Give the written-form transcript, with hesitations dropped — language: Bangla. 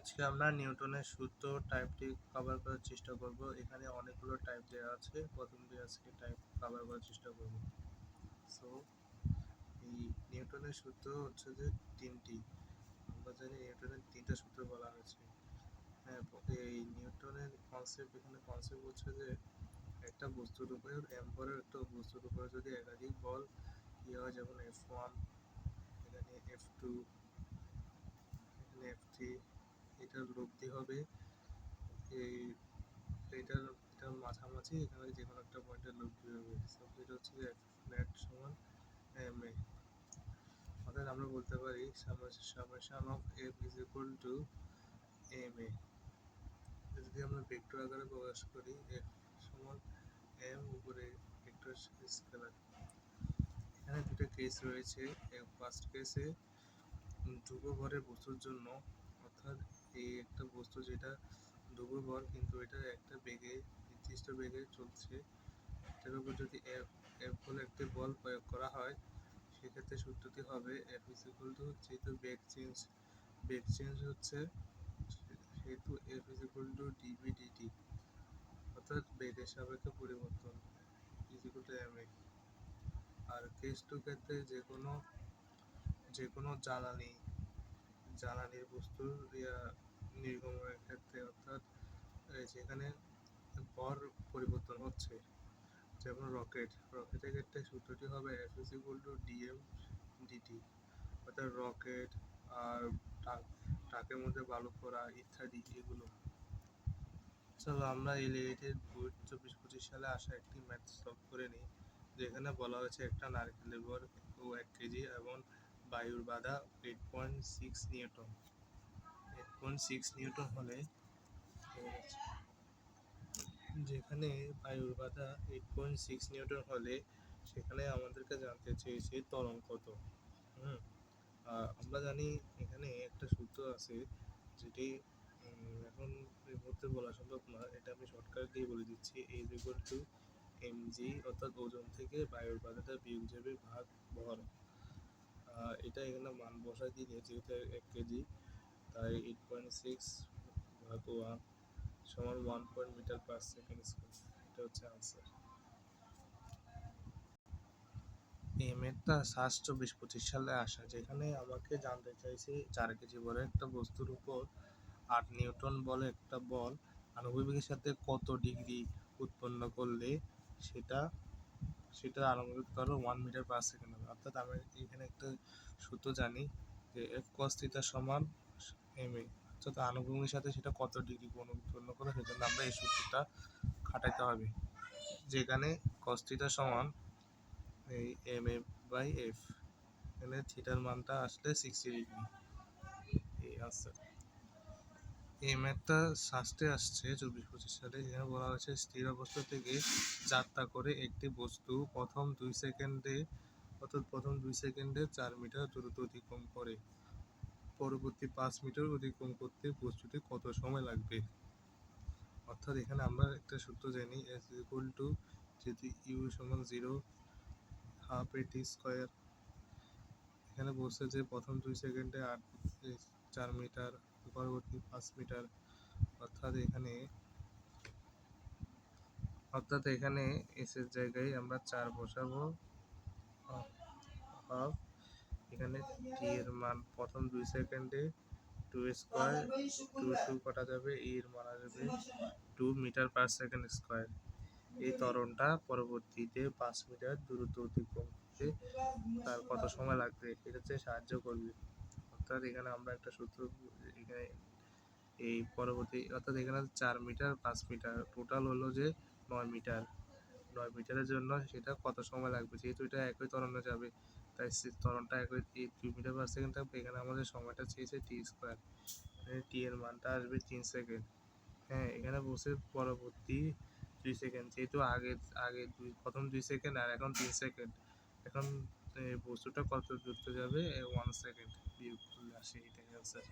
আজকে আমরা নিউটনের সূত্র টাইপটি কভার করার চেষ্টা করব। এখানে অনেকগুলো টাইপ দেওয়া আছে, প্রথম দিয়ে আজকে টাইপ কভার করার চেষ্টা করব। সো এই নিউটনের সূত্র হচ্ছে যে তিনটি। আমরা জানি নিউটনের তিনটা সূত্র বলা হয়েছে। হ্যাঁ, এই নিউটনের কনসেপ্ট হচ্ছে যে একটা বস্তুর উপরে এম্পরের একটা বস্তুর উপরে যদি একাধিক বল হয়, যেমন F1, এখানে F2, এখানে F3, এটার লব্ধি হবে এই এটার মাঝামাঝি, এখানে যে কোনো একটা পয়েন্টের লব্ধি হবে। এটা হচ্ছে যে ফ্ল্যাট সমান ma। অর্থাৎ আমরা বলতে পারি summation of f is equal to ma। যদি আমরা ভেক্টর আকারে প্রকাশ করি, f সমান m উপরে ভেক্টর স্কেলার। এখানে দুটো কেস রয়েছে। ফার্স্ট কেসে ধ্রুব ভরের বস্তুর জন্য, অর্থাৎ এই একটা বস্তু যেটা ধ্রুব ভর কিন্তু এটা একটা বেগে, নির্দিষ্ট বেগে চলছে, এটার উপর যদি f বলে একটি বল প্রয়োগ করা হয়, সেক্ষেত্রে সূত্রটি হবে f ইজ ইকুয়াল টু, যেহেতু বেগ চেঞ্জ হচ্ছে সেহেতু f is equal to dv dt, অর্থাৎ বেগের সাপেক্ষে পরিবর্তন ইজ ইকুয়াল টু ma। আর কেস টু ক্ষেত্রে যে কোনো জ্বালানির বস্তুর নির্গমনের ক্ষেত্রে, অর্থাৎ যেখানে ভর পরিবর্তন হচ্ছে, যেমন রকেটের ক্ষেত্রে সূত্রটি হবে f is equal to dm dt, অর্থাৎ রকেট আর ট্রাকের মধ্যে বালু পড়া ইত্যাদি এগুলো। চলো আমরা এই রিলেটেড বই 24-25 সালে আসা একটি ম্যাথ সলভ করে নিই, যেখানে বলা হয়েছে একটা নারকেলের ভর 1 কেজি এবং বায়ুর বাধা 8.6 নিউটন। 8.6 নিউটন হলে, যেখানে বায়ুর বাধা 8.6 নিউটন হলে, সেখানে আমাদেরকে জানতে চেয়েছে ত্বরণ কত। আমরা জানি এখানে একটা সূত্র আছে, যেটি এখন এই মুহূর্তে বলা সম্ভব না, এটা আমি শর্টকাট দিয়ে বলে দিচ্ছি। এই ইকুয়াল টু mg, অর্থাৎ ওজন থেকে বায়ুর বাধাটা বিয়োগ যাবে ভাগ ভর। এটা এখানে মান বসায় দিলে, যেহেতু 1 কেজি, তাই 8.6 ভাগ 1 সমান 1 মিটার পার সেকেন্ড স্কয়ার। এটা হচ্ছে আনসার। এই ম্যাথটা 24-25 সালে আসা, যেখানে আমাকে জানতে চাইছে 4 কেজি বলে একটা বস্তুর উপর 8 নিউটন বলে একটা বল আনুভূমিকের সাথে কত ডিগ্রি উৎপন্ন করলে সেটা আনুভূমিক ত্বরণ 1 মিটার পার সেকেন্ড হবে। অর্থাৎ আমরা এখানে একটা সূত্র জানি যে f cos থিটা সমান ma, অর্থাৎ আনুভূমিকের সাথে সেটা কত ডিগ্রি কোণ উৎপন্ন করে, সেজন্য আমরা এই সূত্রটা খাটাইতে হবে, যেখানে cos থিটা সমান এই ma বাই f, এখানে থিটার মানটা আসলে 60 ডিগ্রি। এই আনসার। এই ম্যাথটা সাস্টে আসছে 24-25 সালে। এখানে বলা হয়েছে স্থির অবস্থা থেকে যাত্রা করে একটি বস্তু প্রথম 2 সেকেন্ডে 4 মিটার দূরত্ব অতিক্রম করে, পরবর্তী 5 মিটার অতিক্রম করতে বস্তুটি কত সময় লাগবে। অর্থাৎ এখানে আমরা একটা সূত্র জানি, s ইকুয়াল টু, যেহেতু u সমান 0, হাফ at স্কোয়ার। এখানে বলছে যে প্রথম 2 সেকেন্ডে 4 মিটার, পরবর্তী 5 মিটার, অর্থাৎ এখানে এস এর জায়গায় আমরা 4 বসাবো, হাফ। এখানে টি এর মান প্রথম 2 সেকেন্ডে 2 স্কোয়ার, 2 কাটা যাবে, এর মান আসবে 2 মিটার পার সেকেন্ড স্কোয়ার। এই ত্বরণটা পরবর্তীতে 5 মিটার দূরত্ব অতিক্রম করতে তার কত সময় লাগবে, এটাতে সাহায্য করবে। অর্থাৎ এখানে আমরা একটা সূত্র, এখানে এই পরবর্তী, অর্থাৎ এখানে 4 মিটার 5 মিটার টোটাল হলো যে 9 মিটার। 9 মিটারের জন্য সেটা কত সময় লাগবে, যেহেতু এটা একই ত্বরণে যাবে, তাই ত্বরণটা একই 2 মিটার পার সেকেন্ড থাকবে। এখানে আমাদের সময়টা চেয়েছে টি স্কোয়ার, টি এর মানটা আসবে 3 সেকেন্ড। হ্যাঁ, এখানে বসে পরবর্তী 2 সেকেন্ড, যেহেতু আগে প্রথম 2 সেকেন্ড আর এখন 3 সেকেন্ড, এখন বস্তুটা কত দূরত্ব যাবে 1 সেকেন্ড বিয়োগ করলে আসে, এটাই আনসার।